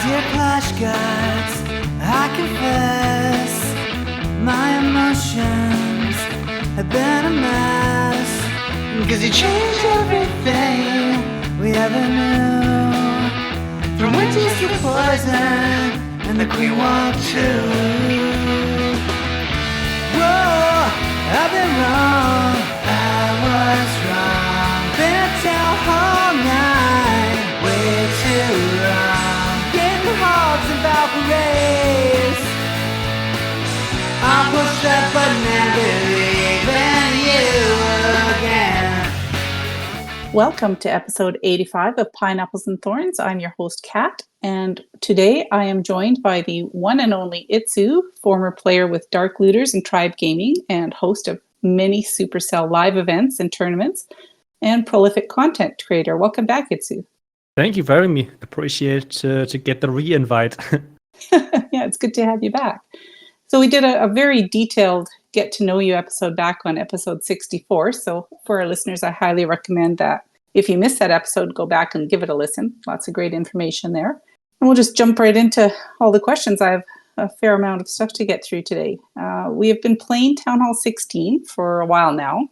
Dear Clash Guards, I confess my emotions have been a mess. Cause you changed everything we ever knew. From witches to poison and the Queen walked too. Whoa, I've been wrong, I was wrong. Been at town all night, way too long. Getting hogs and Valkyries. I'll push that button and believe in you again. Welcome to episode 85 of Pineapples and Thorns. I'm your host, Kat, and today I am joined by the one and only Itzu, former player with Dark Looters and Tribe Gaming and host of many Supercell live events and tournaments, and prolific content creator. Welcome back, Itzu. Thank you for having me. Appreciate to get the re-invite. Yeah, it's good to have you back. So we did a very detailed get to know you episode back on episode 64. So for our listeners, I highly recommend that if you missed that episode, go back and give it a listen. Lots of great information there. And we'll just jump right into all the questions. I have a fair amount of stuff to get through today. We have been playing Town Hall 16 for a while now.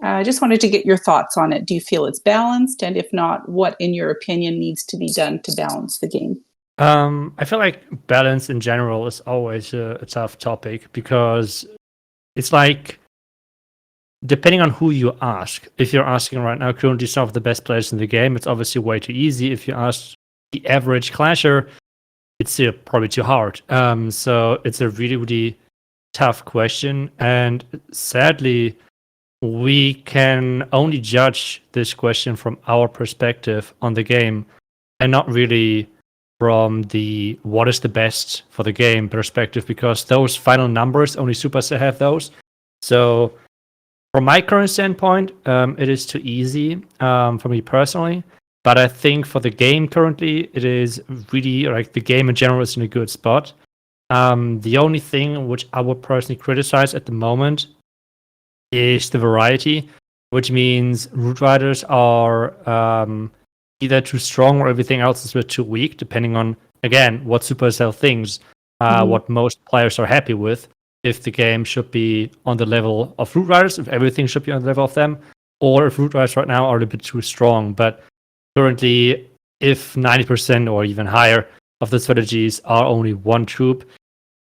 I just wanted to get your thoughts on it. Do you feel it's balanced? And if not, what, in your opinion, needs to be done to balance the game? I feel like balance in general is always a tough topic because it's like, depending on who you ask. If you're asking right now currently some of the best players in the game, it's obviously way too easy. If you ask the average clasher, it's probably too hard. So it's a really, really tough question. And sadly, we can only judge this question from our perspective on the game and not really from the what is the best for the game perspective, because those final numbers, only Supercell have those. So from my current standpoint, it is too easy for me personally. But I think for the game currently, it is really, like, the game in general is in a good spot. The only thing which I would personally criticize at the moment is the variety, which means Root Riders are either too strong or everything else is a bit too weak, depending on, again, what Supercell thinks, what most players are happy with. If the game should be on the level of Root Riders, if everything should be on the level of them, or if Root Riders right now are a little bit too strong. But currently, if 90% or even higher of the strategies are only one troop,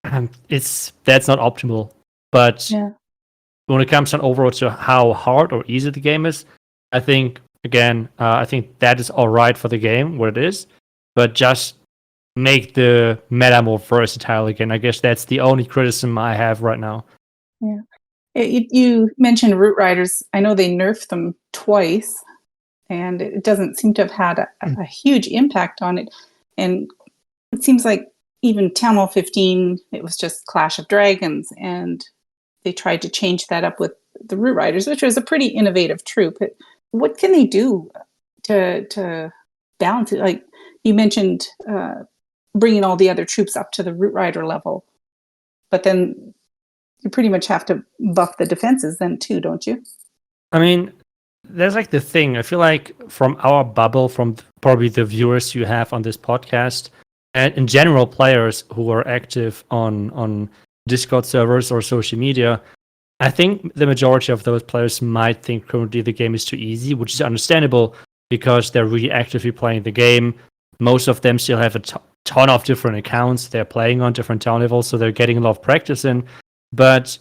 that's not optimal. But when it comes down overall to how hard or easy the game is, I think, again, I think that is all right for the game where it is, but just make the meta more versatile again. I guess that's the only criticism I have right now. Yeah. You mentioned Root Riders. I know they nerfed them twice, and it doesn't seem to have had a huge impact on it. And it seems like even Town Hall 15, it was just Clash of Dragons, and they tried to change that up with the Root Riders, which was a pretty innovative troop. What can they do to balance it? Like you mentioned, bringing all the other troops up to the Root Rider level, but then you pretty much have to buff the defenses then too, don't you? I mean, that's like the thing. I feel like from our bubble, from probably the viewers you have on this podcast, and in general players who are active on Discord servers or social media, I think the majority of those players might think currently the game is too easy, which is understandable because they're really actively playing the game. Most of them still have a ton of different accounts. They're playing on different town levels, so they're getting a lot of practice in. But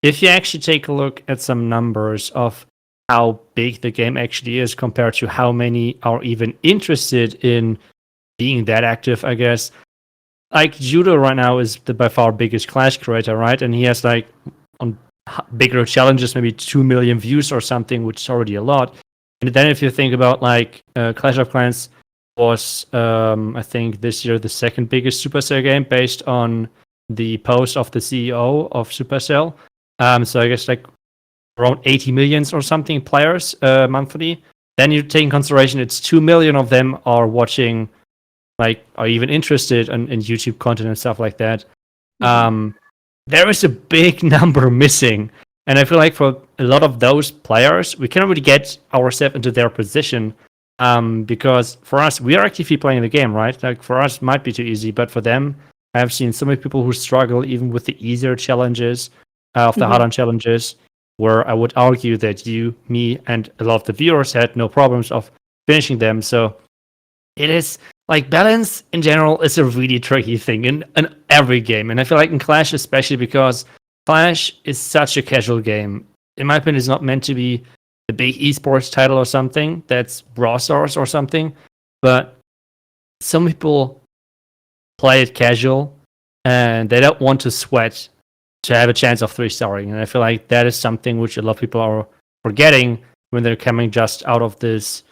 if you actually take a look at some numbers of how big the game actually is compared to how many are even interested in being that active, I guess, like Judo right now is the by far biggest Clash creator, right? And he has, like, on bigger challenges, maybe 2 million views or something, which is already a lot. And then if you think about, like, Clash of Clans was, I think this year, the second biggest Supercell game based on the post of the CEO of Supercell. So I guess like around 80 million or something players monthly. Then you take in consideration it's 2 million of them are watching, like, are even interested in YouTube content and stuff like that. There is a big number missing. And I feel like for a lot of those players, we cannot really get ourselves into their position Because for us, we are actively playing the game, right? Like for us, it might be too easy, but for them, I have seen so many people who struggle even with the easier challenges, of the harder challenges, where I would argue that you, me, and a lot of the viewers had no problems of finishing them. So it is like balance in general is a really tricky thing in every game. And I feel like in Clash, especially because Clash is such a casual game. In my opinion, it's not meant to be a big esports title or something that's Brawl Stars or something. But some people play it casual and they don't want to sweat to have a chance of 3-starring. And I feel like that is something which a lot of people are forgetting when they're coming just out of this,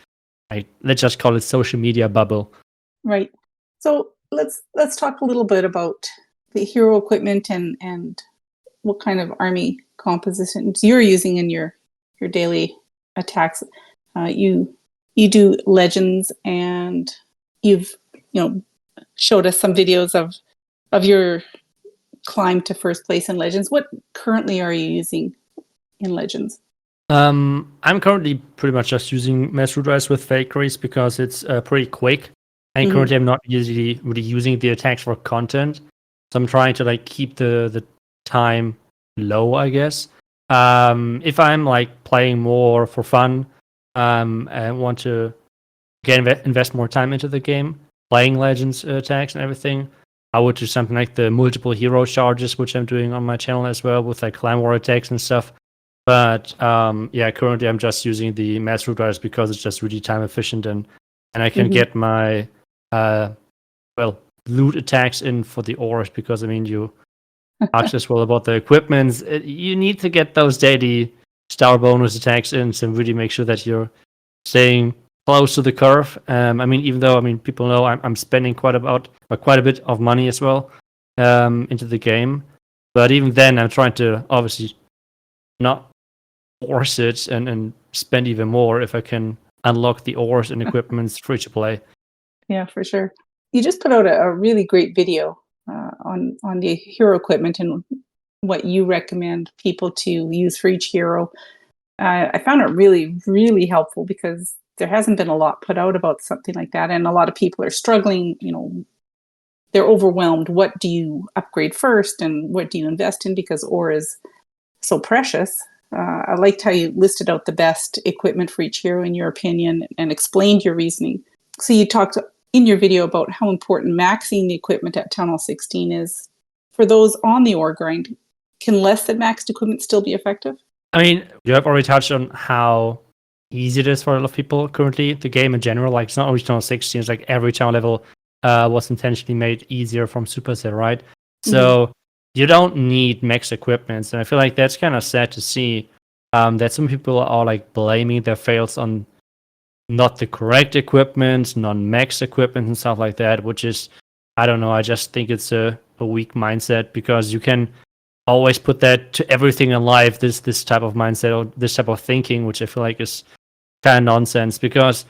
let's just call it social media bubble. Right. So let's talk a little bit about the hero equipment and what kind of army compositions you're using in your daily attacks. You do legends, and you've showed us some videos of your climb to first place in legends. What currently are you using in legends? I'm currently pretty much just using mass root rise with fakeries because it's pretty quick. And currently I'm not usually really using the attacks for content. So I'm trying to like keep the time low, I guess. If I'm like playing more for fun, and want to invest more time into the game, playing legends attacks and everything, I would do something like the multiple hero charges, which I'm doing on my channel as well, with like clan war attacks and stuff. But yeah, currently I'm just using the mass root riders because it's just really time efficient and I can get my loot attacks in for the ores, because I mean you asked as well about the equipments. You need to get those daily star bonus attacks in to really make sure that you're staying close to the curve. I mean, even though people know I'm spending quite a bit of money as well into the game, but even then I'm trying to obviously not force it and spend even more if I can unlock the ores and equipments free to play. Yeah, for sure. You just put out a really great video on the hero equipment and what you recommend people to use for each hero. I found it really, really helpful because there hasn't been a lot put out about something like that, and a lot of people are struggling. They're overwhelmed. What do you upgrade first, and what do you invest in? Because ore is so precious. I liked how you listed out the best equipment for each hero in your opinion and explained your reasoning. So you talked in your video about how important maxing the equipment at Town Hall 16 is. For those on the ore grind, can less than maxed equipment still be effective? I mean, you have already touched on how easy it is for a lot of people currently. The game in general, like it's not only Town Hall 16, it's like every town level was intentionally made easier from Supercell, right? So you don't need max equipment, and I feel like that's kind of sad to see that some people are like blaming their fails on not the correct equipment, non-max equipment and stuff like that, which is, I don't know, I just think it's a weak mindset, because you can always put that to everything in life, this type of mindset or this type of thinking, which I feel like is kind of nonsense, because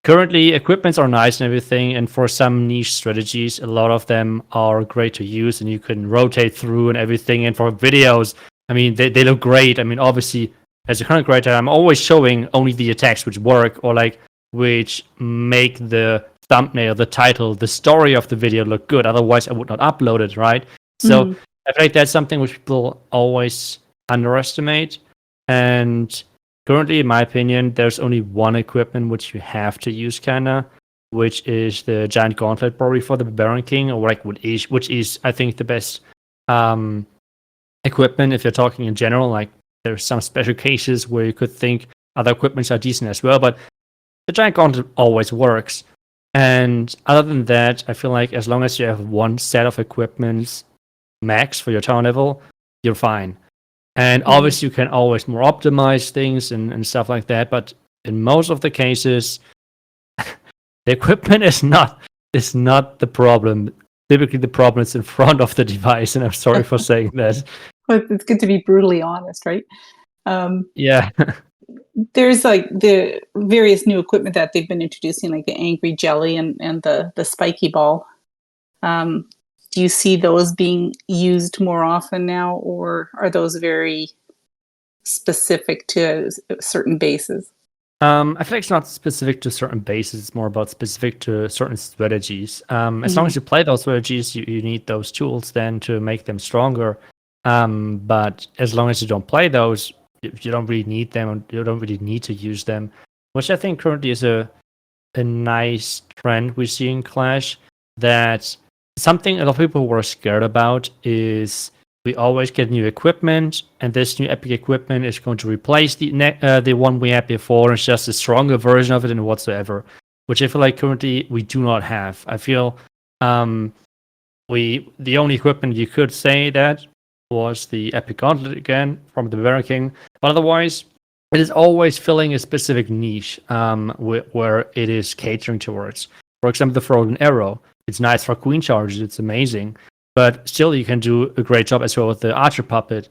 currently equipments are nice and everything, and for some niche strategies a lot of them are great to use and you can rotate through and everything, and for videos, I mean, they look great. I mean, obviously as a content creator I'm always showing only the attacks which work, or like which make the thumbnail, the title, the story of the video look good, otherwise I would not upload it, right? So I feel like that's something which people always underestimate. And currently, in my opinion, there's only one equipment which you have to use, kinda, which is the giant gauntlet, probably for the Barbarian King, or like which is I think the best equipment if you're talking in general. Like there's some special cases where you could think other equipments are decent as well, but the giant gauntlet always works. And other than that, I feel like as long as you have one set of equipments max for your town level, you're fine. And obviously you can always more optimize things and stuff like that, but in most of the cases the equipment is not the problem. Typically the problem is in front of the device, and I'm sorry for saying that. But it's good to be brutally honest, right? Yeah. There's like the various new equipment that they've been introducing, like the angry jelly and the spiky ball. Do you see those being used more often now, or are those very specific to certain bases? I feel like it's not specific to certain bases. It's more about specific to certain strategies. As long as you play those strategies, you need those tools then to make them stronger. But as long as you don't play those, you don't really need them, and you don't really need to use them, which I think currently is a nice trend we see in Clash. That something a lot of people were scared about is we always get new equipment, and this new epic equipment is going to replace the one we had before. It's just a stronger version of it and whatsoever, which I feel like currently we do not have. I feel the only equipment you could say that was the epic gauntlet again from the Barbarian King, but otherwise it is always filling a specific niche where it is catering towards. For example, the Frozen Arrow. It's nice for queen charges. It's amazing. But still, you can do a great job as well with the Archer Puppet.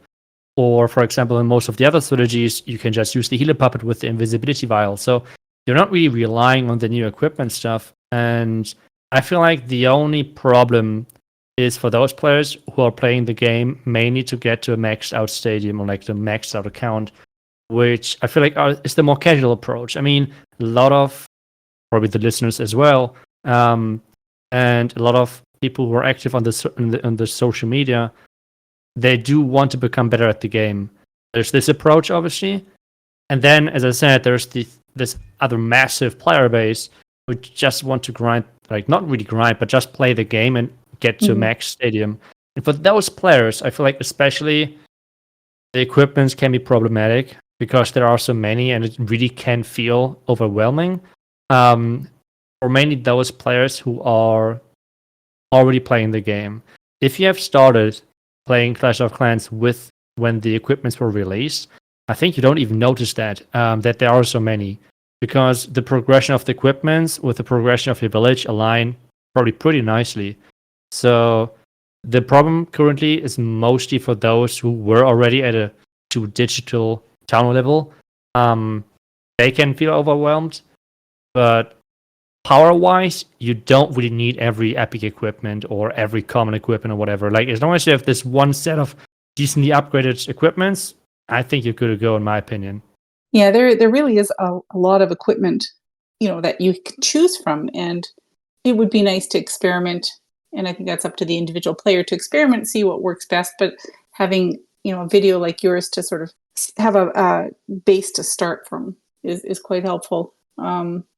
Or, for example, in most of the other strategies, you can just use the Healer Puppet with the Invisibility Vial. So you're not really relying on the new equipment stuff. And I feel like the only problem is for those players who are playing the game mainly to get to a maxed out stadium or like the maxed out account, which I feel like is the more casual approach. I mean, a lot of, probably the listeners as well, and a lot of people who are active on the social media, they do want to become better at the game. There's this approach, obviously, and then, as I said, there's this other massive player base who just want to grind, like not really grind, but just play the game and get to max stadium. And for those players, I feel like especially the equipments can be problematic because there are so many, and it really can feel overwhelming. For mainly those players who are already playing the game. If you have started playing Clash of Clans when the equipments were released, I think you don't even notice that there are so many, because the progression of the equipments with the progression of your village align probably pretty nicely. So the problem currently is mostly for those who were already at a 2 digital town level. They can feel overwhelmed, but power-wise, you don't really need every epic equipment or every common equipment or whatever. Like, as long as you have this one set of decently upgraded equipments, I think you're good to go, in my opinion. Yeah, there really is a lot of equipment, that you can choose from, and it would be nice to experiment. And I think that's up to the individual player to experiment and see what works best. But having, a video like yours to sort of have a base to start from is quite helpful.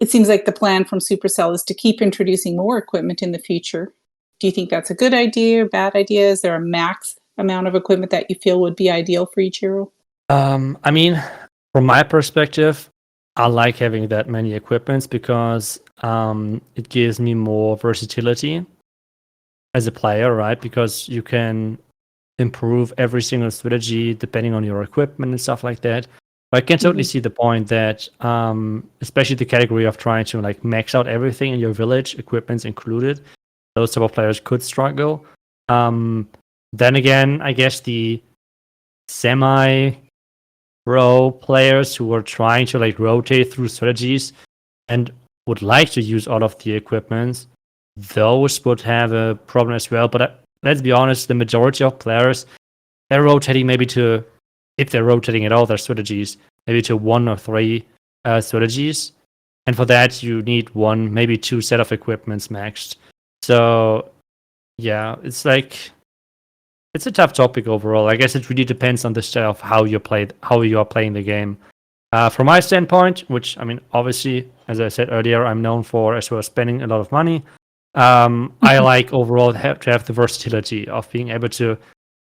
It seems like the plan from Supercell is to keep introducing more equipment in the future. Do you think that's a good idea or bad idea? Is there a max amount of equipment that you feel would be ideal for each hero? I mean, from my perspective, I like having that many equipments because it gives me more versatility as a player, right? Because you can improve every single strategy depending on your equipment and stuff like that. But I can totally see the point that, especially the category of trying to like max out everything in your village, equipment's included, those type of players could struggle. Then again, I guess the semi-pro players who are trying to like rotate through strategies and would like to use all of the equipments, those would have a problem as well. But let's be honest, the majority of players, they're rotating maybe to, if they're rotating at all their strategies, maybe to 1 or 3 strategies. And for that, you need 1, maybe 2 set of equipments maxed. So, yeah, it's like, it's a tough topic overall. I guess it really depends on the style of how you are playing the game. From my standpoint, which, I mean, obviously, as I said earlier, I'm known for as well spending a lot of money. I like overall to have the versatility of being able to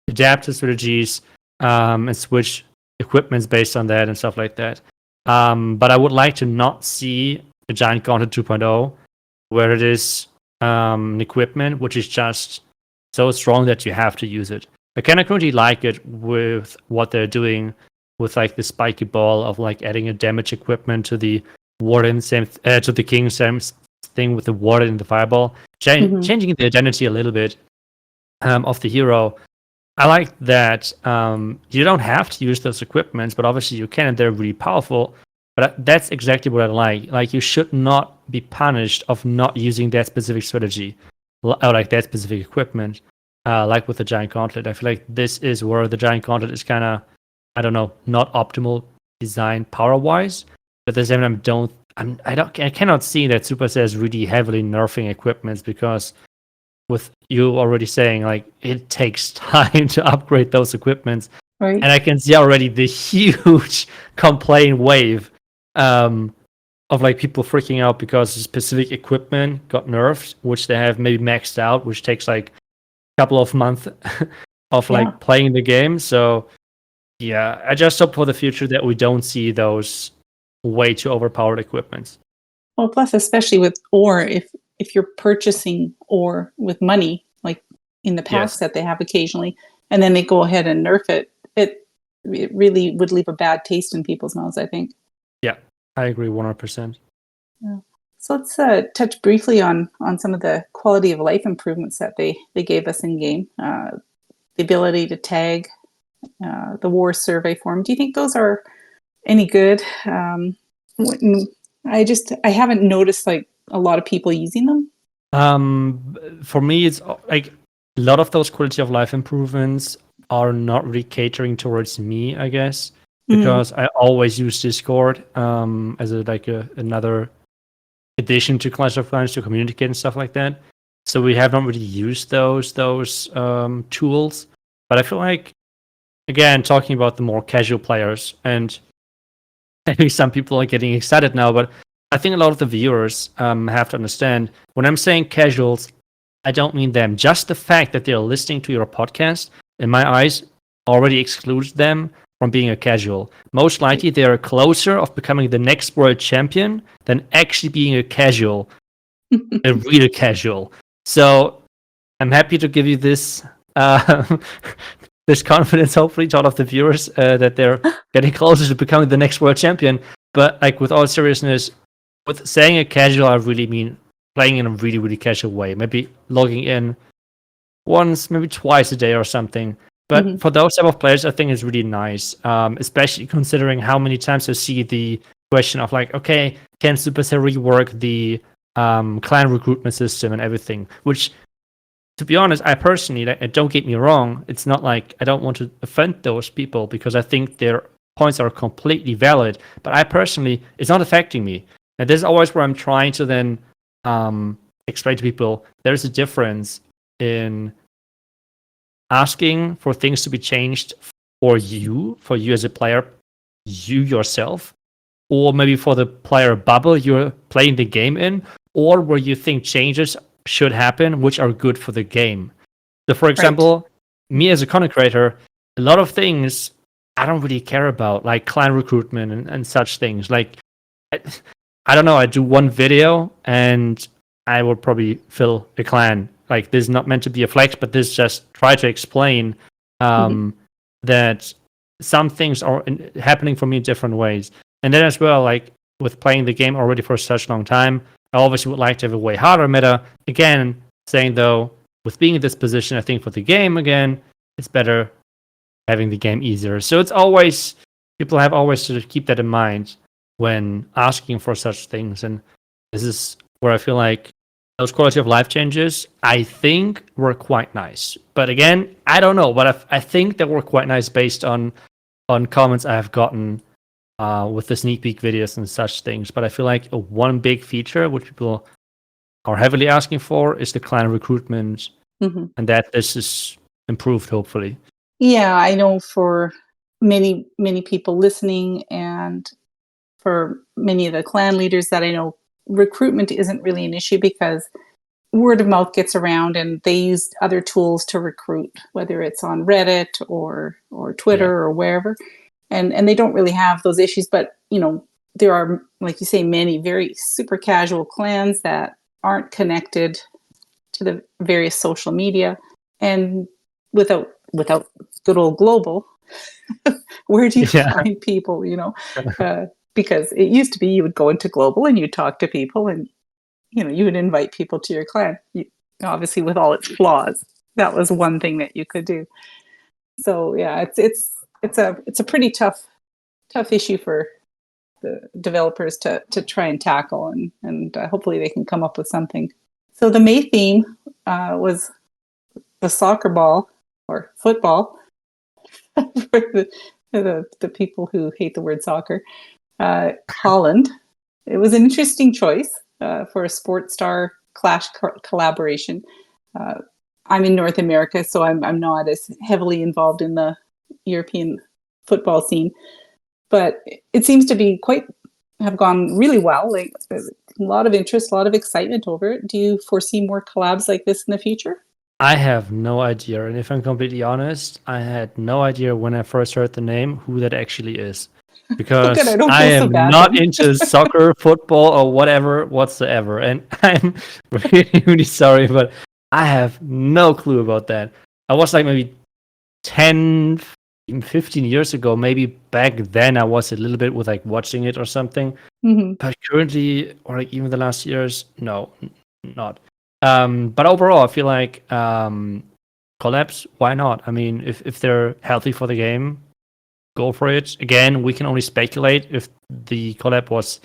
adapt to strategies, and switch equipments based on that and stuff like that. But I would like to not see a Giant Gauntlet 2.0 where it is an equipment which is just so strong that you have to use it. I kind of currently like it with what they're doing with like the spiky ball of like adding a damage equipment to the Warden, to the King, same thing with the Warden and the Fireball, changing the identity a little bit of the hero. I like that you don't have to use those equipments, but obviously you can, and they're really powerful. But that's exactly what I like. Like, you should not be punished of not using that specific strategy, or like that specific equipment, like with the Giant Gauntlet. I feel like this is where the Giant Gauntlet is kind of, I don't know, not optimal design power-wise. But at the same time, I cannot see that Supercell is really heavily nerfing equipments, because with you already saying like it takes time to upgrade those equipments, Right. and I can see already the huge complaint wave of like people freaking out because specific equipment got nerfed, which they have maybe maxed out, which takes like a couple of months of like playing the game. So yeah, I just hope for the future that we don't see those way too overpowered equipments. Well, plus especially with ore, if you're purchasing ore with money, like in the packs that they have occasionally, and then they go ahead and nerf it, it really would leave a bad taste in people's mouths, I think. Yeah, I agree 100%. Yeah. So let's touch briefly on some of the quality of life improvements that they gave us in game. The ability to tag, the war survey form. Do you think those are any good? I haven't noticed like a lot of people using them. For me, it's like a lot of those quality of life improvements are not really catering towards me, I guess, because I always use Discord as another addition to Clash of Clans to communicate and stuff like that. So we have not really used those tools. But I feel like, again, talking about the more casual players, and maybe some people are getting excited now, but I think a lot of the viewers have to understand, when I'm saying casuals, I don't mean them. Just the fact that they're listening to your podcast, in my eyes, already excludes them from being a casual. Most likely, they are closer of becoming the next world champion than actually being a casual, a real casual. So I'm happy to give you this this confidence, hopefully, to all of the viewers that they're getting closer to becoming the next world champion. But like, with all seriousness, with saying a casual, I really mean playing in a really, really casual way. Maybe logging in once, maybe twice a day or something. But for those type of players, I think it's really nice, especially considering how many times I see the question of like, okay, can Supercell rework the clan recruitment system and everything? Which, to be honest, I personally, don't get me wrong, it's not like I don't want to offend those people, because I think their points are completely valid. But I personally, it's not affecting me. And this is always where I'm trying to then explain to people there's a difference in asking for things to be changed for you as a player, you yourself, or maybe for the player bubble you're playing the game in, or where you think changes should happen which are good for the game. So for example, me as a content creator, a lot of things I don't really care about, like clan recruitment and such things. Like, I don't know, I do one video and I will probably fill a clan. Like, this is not meant to be a flex, but this just try to explain that some things are happening for me in different ways. And then as well, like with playing the game already for such a long time, I obviously would like to have a way harder meta. Again, saying though, with being in this position, I think for the game, again, it's better having the game easier. So it's always, people have always to keep that in mind when asking for such things. And this is where I feel like those quality of life changes, I think, were quite nice. But again, I don't know, but I think they were quite nice based on comments I have gotten with the sneak peek videos and such things. But I feel like one big feature which people are heavily asking for is the clan recruitment, and that this is improved, hopefully. Yeah, I know for many people listening, and for many of the clan leaders that I know, recruitment isn't really an issue because word of mouth gets around and they use other tools to recruit, whether it's on Reddit or Twitter or wherever. And they don't really have those issues. But, you know, there are, like you say, many very super casual clans that aren't connected to the various social media. And without good old global, where do you find people, you know? Because it used to be you would go into global and you'd talk to people and, you know, you would invite people to your clan. Obviously, with all its flaws, that was one thing that you could do. So yeah, it's a pretty tough issue for the developers to try and tackle, and hopefully they can come up with something. So the May theme was the soccer ball or football for the people who hate the word soccer. Holland. It was an interesting choice for a sports star clash collaboration. I'm in North America, so I'm not as heavily involved in the European football scene, but it seems to have gone really well. Like a lot of interest, a lot of excitement over it. Do you foresee more collabs like this in the future? I have no idea, and if I'm completely honest, I had no idea when I first heard the name who that actually is, Oh, because good. I don't I feel so am bad not then. into soccer, football, or whatever whatsoever, and I'm really, really sorry, but I have no clue about that. I was like maybe 10, even 15 years ago, maybe back then I was a little bit with like watching it or something, Mhm. but currently, or like even the last years, no, not. But overall, I feel like collabs, why not? I mean, if they're healthy for the game, go for it. Again, we can only speculate if the collab was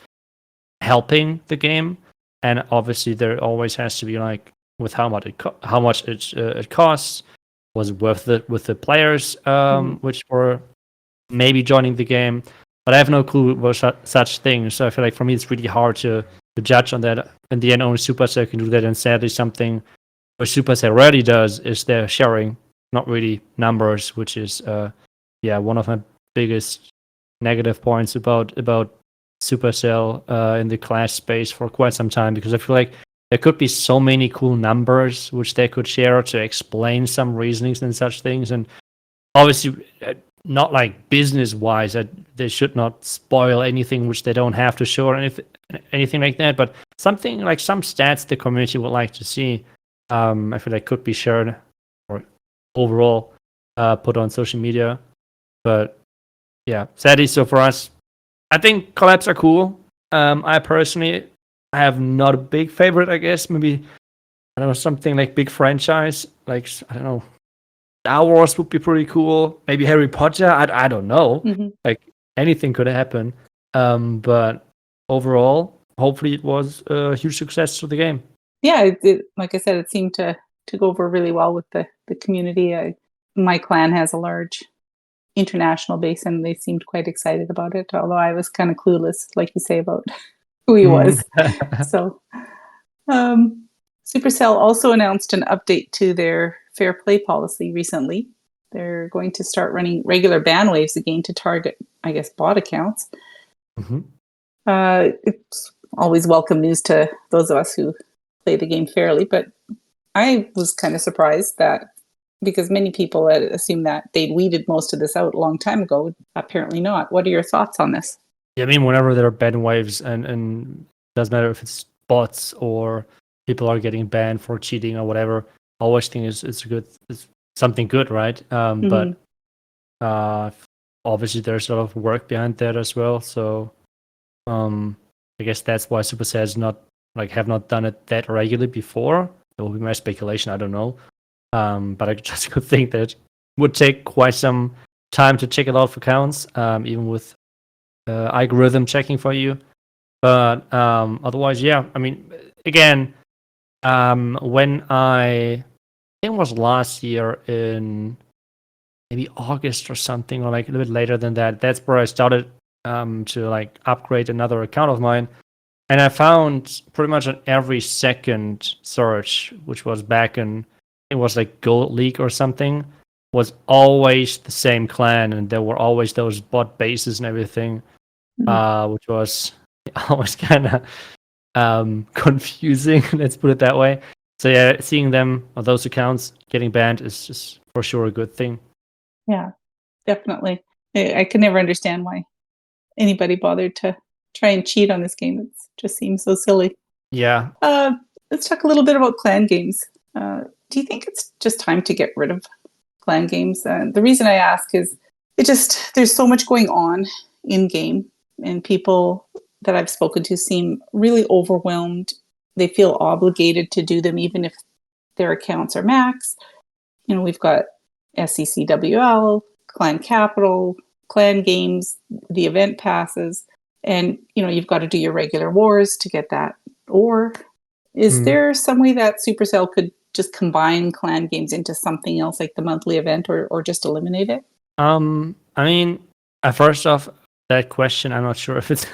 helping the game, and obviously there always has to be like with how much it costs, was it worth it with the players Mhm. which were maybe joining the game. But I have no clue about such things, so I feel like for me it's really hard to judge on that. In the end, only Supercell can do that, and sadly, something what Supercell rarely does is they're sharing, not really numbers, which is one of my biggest negative points about Supercell in the Clash space for quite some time, because I feel like there could be so many cool numbers which they could share to explain some reasonings and such things, and obviously not like business wise that they should not spoil anything which they don't have to show or anything like that, but something like some stats the community would like to see. I feel like could be shared or overall put on social media. But yeah, sadly, so for us, I think collabs are cool. I personally have not a big favorite. I guess maybe I don't know, something like big franchise, like I don't know, Star Wars would be pretty cool. Maybe Harry Potter. I don't know. Mhm. Like anything could happen. But overall, hopefully, it was a huge success to the game. Yeah, like I said, it seemed to go over really well with the community. My clan has a large international base, and they seemed quite excited about it. Although I was kind of clueless, like you say, about who he Mm. was. So, um, Supercell also announced an update to their fair play policy recently. They're going to start running regular ban waves again to target, I guess, bot accounts. Mhm. It's always welcome news to those of us who play the game fairly, but I was kind of surprised that because many people had assumed that they'd weeded most of this out a long time ago. Apparently not. What are your thoughts on this? Yeah, I mean, whenever there are ban waves, and doesn't matter if it's bots or people are getting banned for cheating or whatever, I always think it's something good, right? Mhm. But uh, obviously, there's a lot of work behind that as well. So I guess that's why Supercell has not have not done it that regularly before. It will be my speculation. I don't know. But I just could think that it would take quite some time to check a lot of accounts, even with algorithm checking for you. But otherwise, yeah. I mean, again, when I think it was last year in maybe August or something, or like a little bit later than that, that's where I started to like upgrade another account of mine. And I found pretty much on every second search, which was back in, it was like Gold League or something, was always the same clan, and there were always those bot bases and everything, Mhm. which was always kind of confusing. Let's put it that way. So yeah, seeing them or those accounts getting banned is just for sure a good thing. Yeah, definitely. I could never understand why anybody bothered to try and cheat on this game. It just seems so silly. Yeah. Uh, let's talk a little bit about clan games. Do you think it's just time to get rid of clan games? The reason I ask is there's so much going on in game, and people that I've spoken to seem really overwhelmed. They feel obligated to do them, even if their accounts are max. We've got SECWL, Clan Capital, Clan Games, the event passes, and you've got to do your regular wars to get that. Or is Mm. there some way that Supercell could just combine clan games into something else like the monthly event, or just eliminate it? I mean, first off, that question. I'm not sure if it's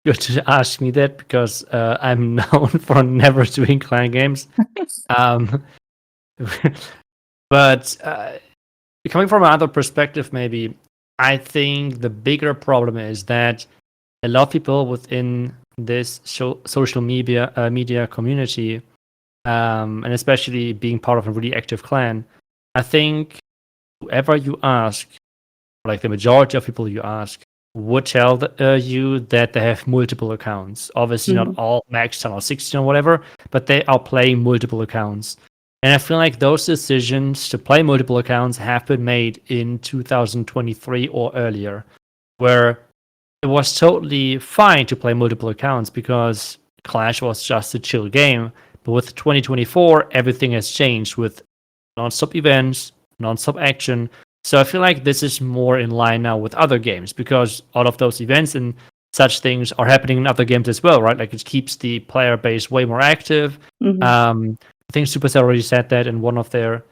good to ask me that because I'm known for never doing clan games. Um, but coming from another perspective, maybe I think the bigger problem is that a lot of people within this social media community, and especially being part of a really active clan, I think whoever you ask, like the majority of people you ask, would tell you that they have multiple accounts. Obviously, not all maxed out or 16 or whatever, but they are playing multiple accounts. And I feel like those decisions to play multiple accounts have been made in 2023 or earlier, where it was totally fine to play multiple accounts because Clash was just a chill game. But with 2024, everything has changed with non-stop events, non-stop action. So I feel like this is more in line now with other games because all of those events and such things are happening in other games as well, right? Like it keeps the player base way more active. I think Supercell already said that in one of their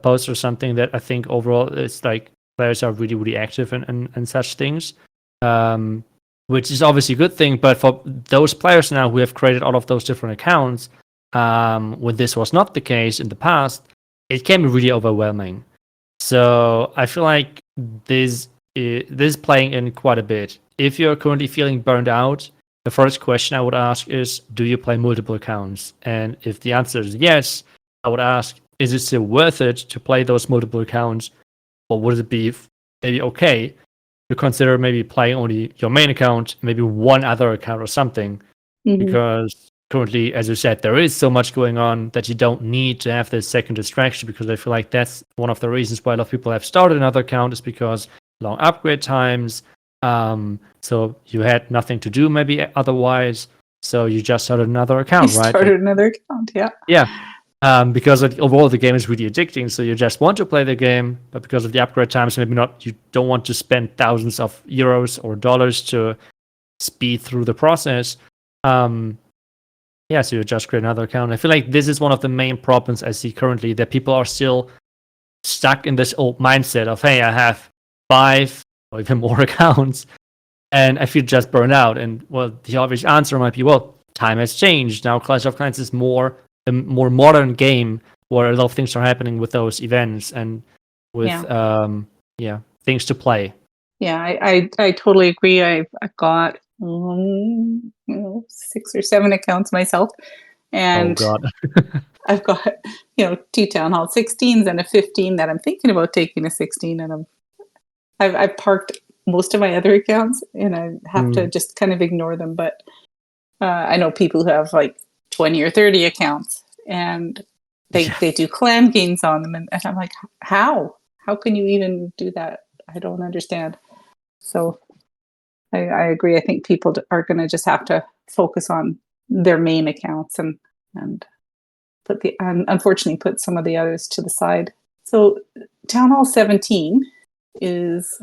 posts or something, that I think overall it's like players are really, really active and such things, which is obviously a good thing. But for those players now who have created all of those different accounts, when this was not the case in the past, it can be really overwhelming. So I feel like this is playing in quite a bit. If you're currently feeling burned out, the first question I would ask is, do you play multiple accounts? And if the answer is yes, I would ask, is it still worth it to play those multiple accounts? Or would it be maybe okay to consider maybe playing only your main account, maybe one other account or something? Because currently, as you said, there is so much going on that you don't need to have this second distraction, because I feel like that's one of the reasons why a lot of people have started another account, is because long upgrade times. So you had nothing to do maybe otherwise, so you just started another account, right? Started another account, yeah. Yeah. Because overall the game is really addicting, so you just want to play the game, but because of the upgrade times, maybe not. You don't want to spend thousands of euros or dollars to speed through the process. So you just create another account. I feel like this is one of the main problems I see currently, that people are still stuck in this old mindset of, hey, I have 5 or even more accounts, and I feel just burned out. And well, the obvious answer might be, well, time has changed. Now Clash of Clans is a more modern game where a lot of things are happening with those events and with things to play. Yeah, I totally agree. I've got 6 or 7 accounts myself, and oh god. I've got 2 Town Hall 16s and a 15 that I'm thinking about taking a 16, and I've parked most of my other accounts, and I have to just kind of ignore them. But I know people who have like 20 or 30 accounts, and they do clan games on them, and I'm like, how can you even do that? I don't understand. So I agree. I think people are going to just have to focus on their main accounts and unfortunately put some of the others to the side. So Town Hall 17 is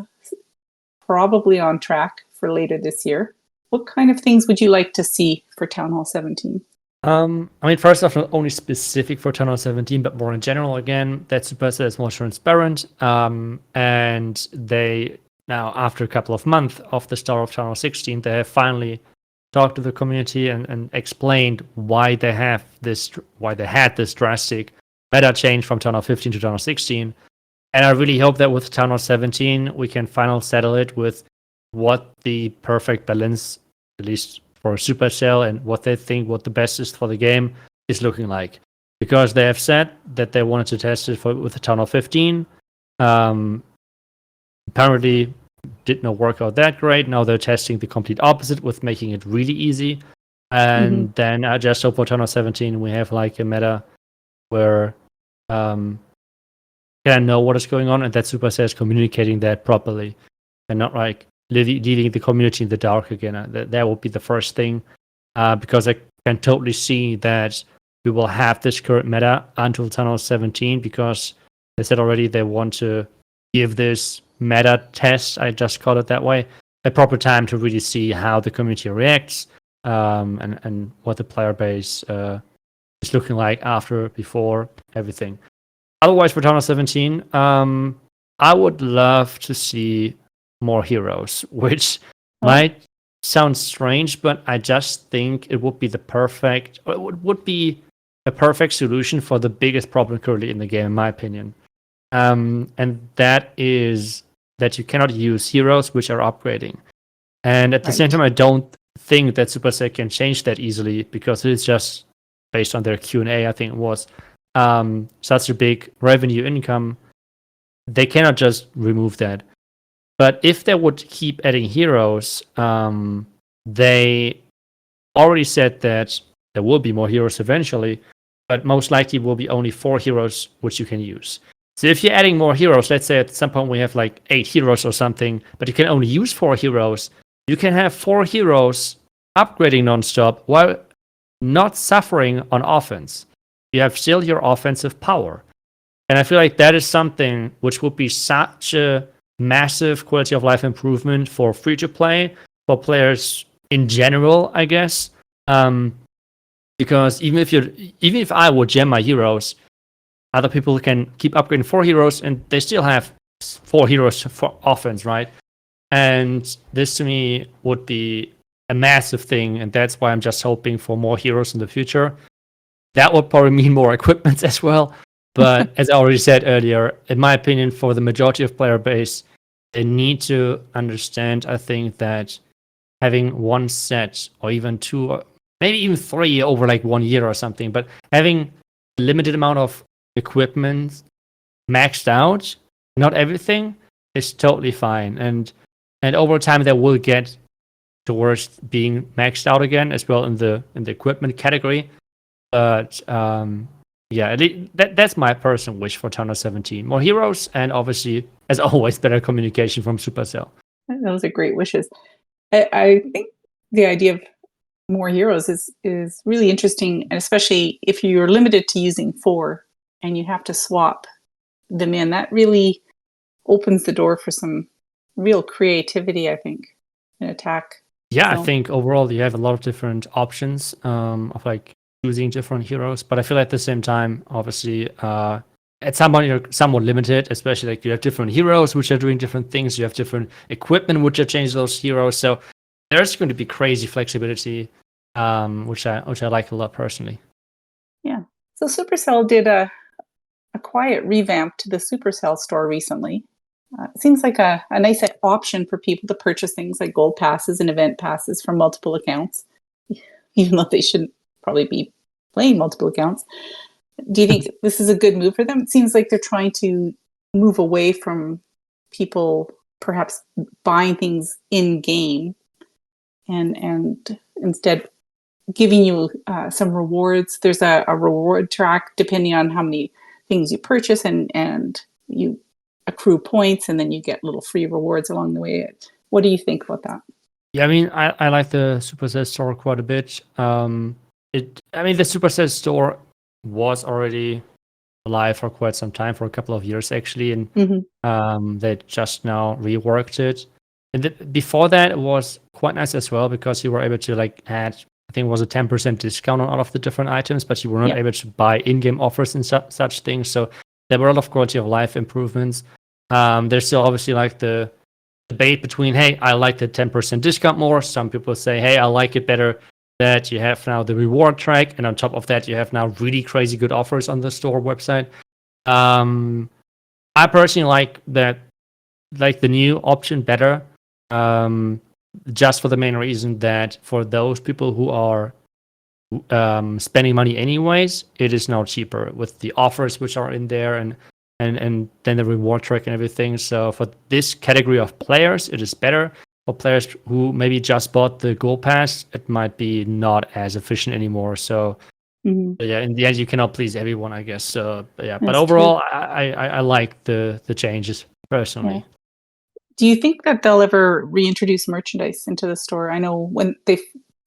probably on track for later this year. What kind of things would you like to see for Town Hall 17? I mean, first off, not only specific for Town Hall 17, but more in general, again, that Supercell is more transparent. And they now, after a couple of months of the start of Town Hall 16, they have finally talked to the community and explained why they had this drastic meta change from Town Hall 15 to Town Hall 16. And I really hope that with Town Hall 17, we can finally settle it with what the perfect balance, at least for Supercell, and what they think what the best is for the game is looking like. Because they have said that they wanted to test it with the Town Hall 15. Apparently did not work out that great. Now they're testing the complete opposite with making it really easy. And then I just hope for Town Hall 17 we have like a meta where can know what is going on, and that Supercell is communicating that properly and not like leaving the community in the dark again. That would be the first thing, because I can totally see that we will have this current meta until Town Hall 17, because they said already they want to give this meta test, I just call it that way, a proper time to really see how the community reacts, and what the player base is looking like before everything. Otherwise, for Town Hall 17, I would love to see more heroes, which might sound strange, but I just think it would be would be a perfect solution for the biggest problem currently in the game, in my opinion. And that is that you cannot use heroes which are upgrading. And at the same time, I don't think that Supercell can change that easily because it is just based on their Q&A, I think it was, such a big revenue income. They cannot just remove that. But if they would keep adding heroes, they already said that there will be more heroes eventually, but most likely will be only 4 heroes which you can use. So if you're adding more heroes, let's say at some point we have like 8 heroes or something, but you can only use 4 heroes, you can have 4 heroes upgrading nonstop while not suffering on offense. You have still your offensive power. And I feel like that is something which would be such a massive quality of life improvement for free to play, for players in general, I guess. Because even if I would gem my heroes, other people can keep upgrading 4 heroes and they still have 4 heroes for offense, right? And this to me would be a massive thing, and that's why I'm just hoping for more heroes in the future. That would probably mean more equipment as well. But as I already said earlier, in my opinion, for the majority of player base, they need to understand, I think, that having one set or even 2, or maybe even 3 over like 1 year or something, but having a limited amount of equipment maxed out, not everything, is totally fine. And over time, they will get towards being maxed out again as well in the equipment category. But yeah, that's my personal wish for Tournament 17. More heroes, and obviously, as always, better communication from Supercell. Those are great wishes. I think the idea of more heroes is really interesting, and especially if you're limited to using 4 and you have to swap them in, that really opens the door for some real creativity, I think, in attack. Yeah, So. I think overall you have a lot of different options of like choosing different heroes, but I feel at the same time, obviously, at some point you're somewhat limited, especially like you have different heroes which are doing different things, you have different equipment which are changing those heroes, so there's going to be crazy flexibility, which I like a lot personally. Yeah. So Supercell did a quiet revamp to the Supercell store recently. It seems like a nice option for people to purchase things like gold passes and event passes from multiple accounts, even though they shouldn't probably be playing multiple accounts. Do you think this is a good move for them? It seems like they're trying to move away from people perhaps buying things in game and instead giving you some rewards. There's a reward track depending on how many things you purchase, and you accrue points, and then you get little free rewards along the way. What do you think about that? Yeah, I mean, I like the Supercell store quite a bit. The Supercell store was already alive for quite some time, for a couple of years actually, and they just now reworked it. And before that, it was quite nice as well because you were able to like add, I think it was a 10% discount on all of the different items, but you were not able to buy in-game offers and such things. So there were a lot of quality of life improvements. There's still obviously like the debate between, hey, I like the 10% discount more. Some people say, hey, I like it better that you have now the reward track, and on top of that, you have now really crazy good offers on the store website. I personally like that, like the new option better, just for the main reason that for those people who are spending money anyways, it is now cheaper with the offers which are in there and then the reward track and everything. So for this category of players, it is better. For players who maybe just bought the gold pass, it might be not as efficient anymore. So yeah, in the end, you cannot please everyone, I guess. So yeah, but overall, I like the changes personally. Yeah. Do you think that they'll ever reintroduce merchandise into the store? I know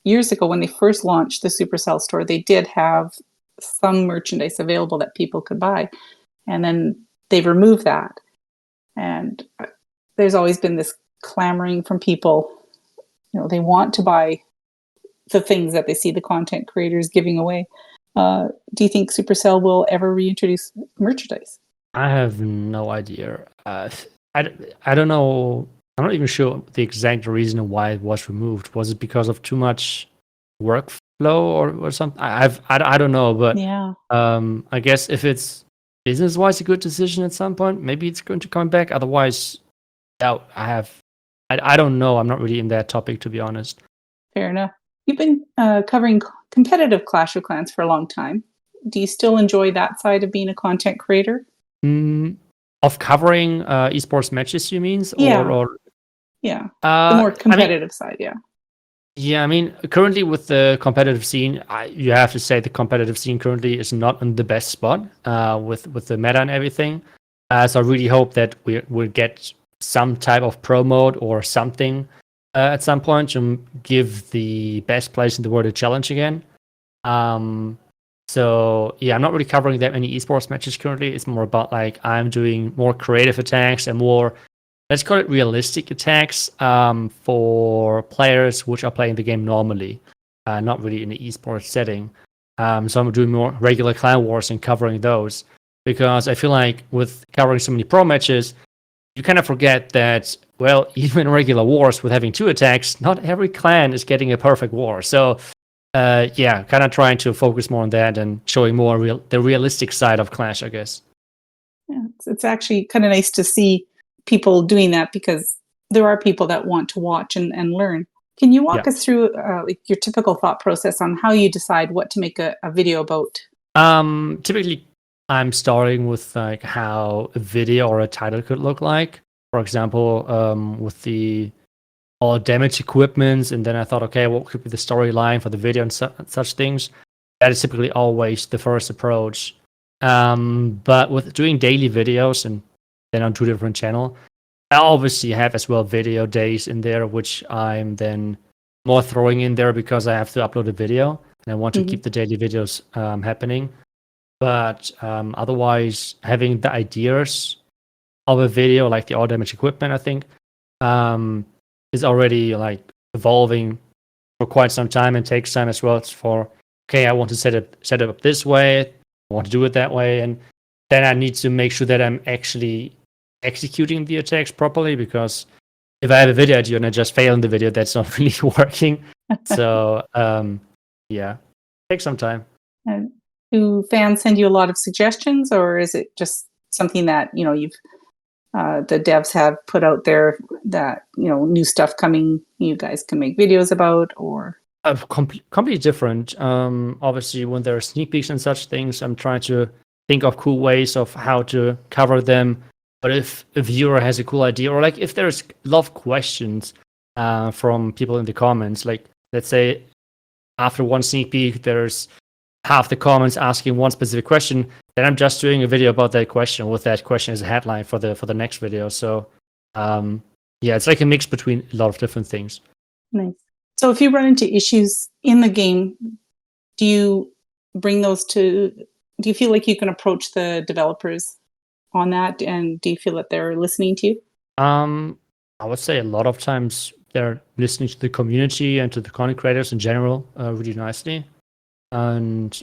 years ago when they first launched the Supercell store, they did have some merchandise available that people could buy, and then they removed that. And there's always been this clamoring from people. You know, they want to buy the things that they see the content creators giving away. Do you think Supercell will ever reintroduce merchandise? I have no idea. I don't know I'm not even sure the exact reason why it was removed. Was it because of too much workflow or something? I don't know, but Yeah. I guess if it's business-wise a good decision at some point, maybe it's going to come back. Otherwise, doubt. I don't know. I'm not really in that topic, to be honest. Fair enough. You've been covering competitive Clash of Clans for a long time. Do you still enjoy that side of being a content creator? Of covering esports matches, you mean? Yeah. Or Yeah. The more I mean, competitive side, yeah. yeah, I mean, currently with the competitive scene, you have to say the competitive scene currently is not in the best spot with the meta and everything. So I really hope that we'll get some type of pro mode or something at some point to give the best players in the world a challenge again. So yeah, I'm not really covering that many esports matches currently. It's more about like I'm doing more creative attacks and more, let's call it realistic attacks for players which are playing the game normally, not really in the esports setting. So I'm doing more regular clan wars and covering those because I feel like with covering so many pro matches, you kind of forget that, well, even in regular wars with having 2 attacks, not every clan is getting a perfect war. So yeah, kind of trying to focus more on that and showing more the realistic side of Clash, I guess. Yeah, it's actually kind of nice to see people doing that because there are people that want to watch and learn. Can you walk us through like your typical thought process on how you decide what to make a video about? Typically, I'm starting with like how a video or a title could look like. For example, with the all damage equipments, and then I thought, okay, what could be the storyline for the video and such things. That is typically always the first approach. But with doing daily videos and then on 2 different channels, I obviously have as well video days in there, which I'm then more throwing in there because I have to upload a video and I want to keep the daily videos happening. But otherwise, having the ideas of a video, like the all damage equipment, I think, is already like evolving for quite some time and takes time as well. It's for, okay, I want to set it up this way, I want to do it that way, and then I need to make sure that I'm actually executing the attacks properly, because if I have a video idea and I just fail in the video, that's not really working. So yeah, take some time. And do fans send you a lot of suggestions, or is it just something that you've the devs have put out there that new stuff coming, you guys can make videos about? Or completely different. Obviously, when there are sneak peeks and such things, I'm trying to think of cool ways of how to cover them. But if a viewer has a cool idea, or like if there's a lot of questions from people in the comments, like let's say after one sneak peek, there's half the comments asking one specific question, then I'm just doing a video about that question with that question as a headline for the next video. So yeah, it's like a mix between a lot of different things. Nice. So if you run into issues in the game, do you feel like you can approach the developers on that, and do you feel that they're listening to you? I would say a lot of times they're listening to the community and to the content creators in general really nicely. And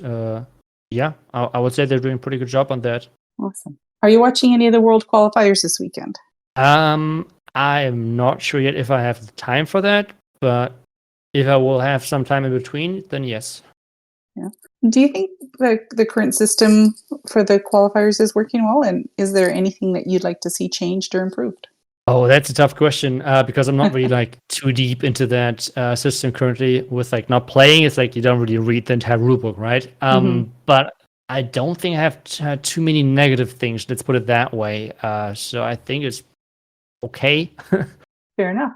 yeah, I would say they're doing a pretty good job on that. Awesome. Are you watching any of the world qualifiers this weekend? I am not sure yet if I have the time for that, but if I will have some time in between, then yes. Yeah. Do you think the current system for the qualifiers is working well? And is there anything that you'd like to see changed or improved? Oh, that's a tough question because I'm not really like too deep into that system currently. With like not playing, it's like you don't really read the entire rulebook, right? But I don't think I have too many negative things. Let's put it that way. So I think it's okay. Fair enough.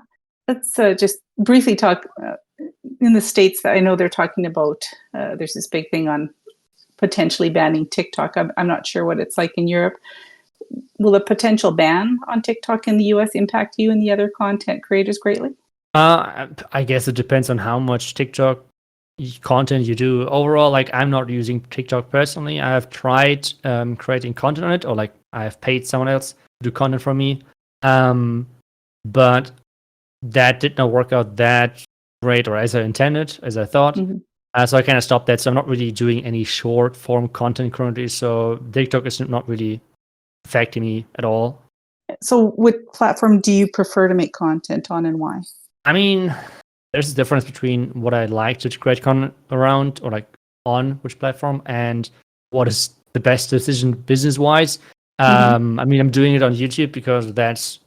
Let's just briefly talk in the States. I know they're talking about there's this big thing on potentially banning TikTok. I'm not sure what it's like in Europe. Will a potential ban on TikTok in the US impact you and the other content creators greatly? I guess it depends on how much TikTok content you do. Overall, like I'm not using TikTok personally. I have tried creating content on it, or like I have paid someone else to do content for me. But that did not work out that great, or as I intended, as I thought. So I kind of stopped that. So I'm not really doing any short form content currently. So TikTok is not really affecting me at all. So what platform do you prefer to make content on and why? I mean, there's a difference between what I like to create content around or like on which platform and what is the best decision business-wise. I mean, I'm doing it on YouTube because that's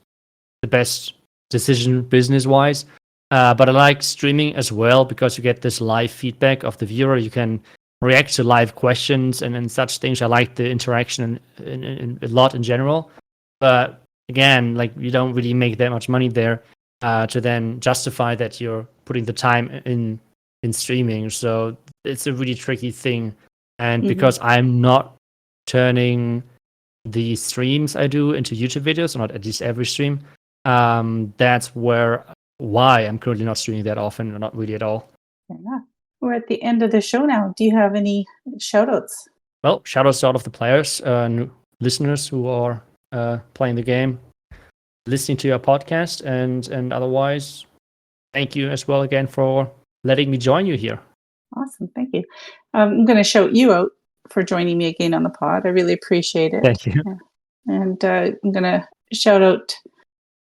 the best decision business-wise. But I like streaming as well because you get this live feedback of the viewer. You can react to live questions and such things. I like the interaction in a lot in general. But again, like you don't really make that much money there to then justify that you're putting the time in streaming. So it's a really tricky thing. And because I'm not turning the streams I do into YouTube videos, or not at least every stream, that's why I'm currently not streaming that often, or not really at all. Fair enough. We're at the end of the show now. Do you have any shout outs? Well, shout outs to all of the players, listeners who are playing the game, listening to your podcast, and otherwise, thank you as well again for letting me join you here. Awesome. Thank you. I'm going to shout you out for joining me again on the pod. I really appreciate it. Thank you. And I'm going to shout out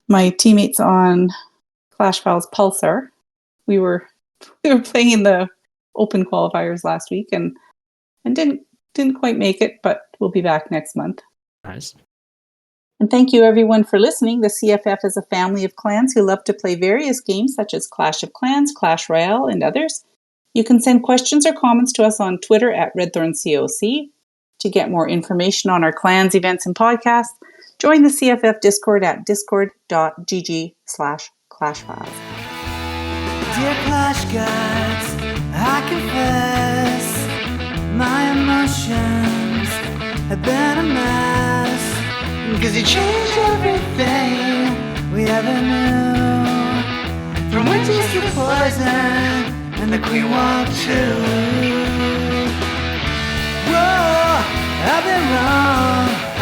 my teammates on Clash Files Pulsar. We were playing in the open qualifiers last week and didn't quite make it, but we'll be back next month. Nice. And thank you everyone for listening. The CFF is a family of clans who love to play various games such as Clash of Clans, Clash Royale, and others. You can send questions or comments to us on Twitter at RedthornCOC. To get more information on our clans, events, and podcasts, join the CFF Discord at discord.gg/clashfiles. Dear Clash Gods, I confess my emotions have been a mess. Cause you changed everything we ever knew. From witches to poison and the Queen walked too. Whoa, I've been wrong, I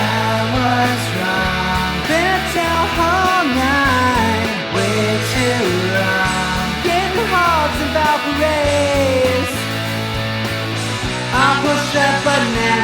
was wrong. Been at town all night, way too long. Getting hogs and Valkyries. I'll push that button and